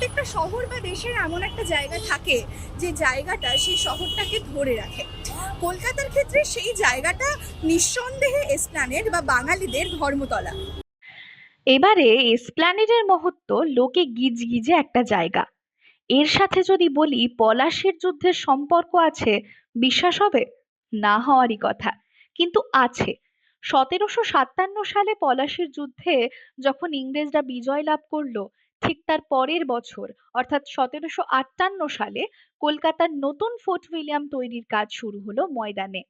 প্রত্যেকটা শহর বা দেশের এমন একটা জায়গা থাকে যে জায়গাটা সেই শহরটাকে ধরে রাখে। কলকাতার ক্ষেত্রে সেই জায়গাটা নিঃসন্দেহে এসপ্ল্যানেড বা বাঙালিদের ধর্মতলা। এবারে এসপ্ল্যানেডের মহত্ব লোকে গিজগিজে একটা জায়গা। এর সাথে যদি বলি পলাশির যুদ্ধের সম্পর্ক আছে, বিশ্বাস হবে? না হওয়ারই কথা, কিন্তু আছে। 1757 সালে পলাশির যুদ্ধে যখন ইংরেজরা বিজয় লাভ করলো, ঠিক তার পরের বছর অর্থাৎ 1758 সালে কলকাতার নতুন ফোর্ট উইলিয়াম তৈরির কাজ শুরু হলো ময়দানে।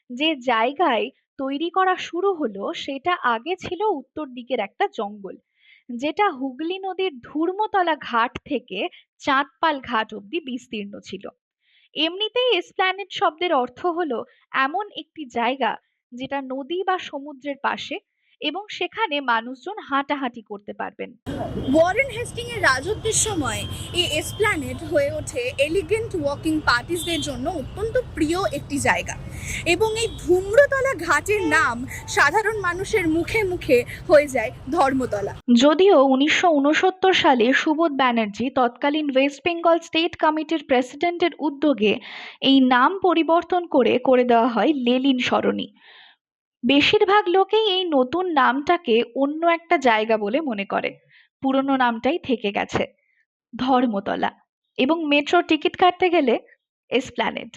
যে জায়গায় তৈরি করা শুরু হলো সেটা আগে ছিল উত্তর দিকের একটা জঙ্গল, যেটা হুগলি নদীর ধূর্মতলা ঘাট থেকে চাঁদপাল ঘাট অব্দি বিস্তীর্ণ ছিল। এমনিতেই এসপ্ল্যানেড শব্দের অর্থ হলো এমন একটি জায়গা যেটা নদী বা সমুদ্রের পাশে, এবং সেখানে মানুষজন হাঁটাহাঁটি করতে পারবেন। ওয়ারেন হেস্টিং এর রাজত্বের সময় এই এসপ্ল্যানেড হয়ে ওঠে এলিগেন্ট ওয়াকিং পার্টিসদের জন্য অত্যন্ত প্রিয় একটি জায়গা, এবং এই ধূম্রতলা ঘাটের নাম সাধারণ মানুষের মুখে মুখে হয়ে যায় ধর্মতলা। যদিও 1969 সালে সুবোধ ব্যানার্জি তৎকালীন ওয়েস্ট বেঙ্গল স্টেট কমিটির প্রেসিডেন্টের উদ্যোগে এই নাম পরিবর্তন করে করে দেওয়া হয় লেলিন সরণি, বেশিরভাগ লোকেই এই নতুন নামটাকে অন্য একটা জায়গা বলে মনে করে। পুরনো নামটাই থেকে গেছে, ধর্মতলা। এবং মেট্রো টিকিট কাটতে গেলে এসপ্ল্যানেড।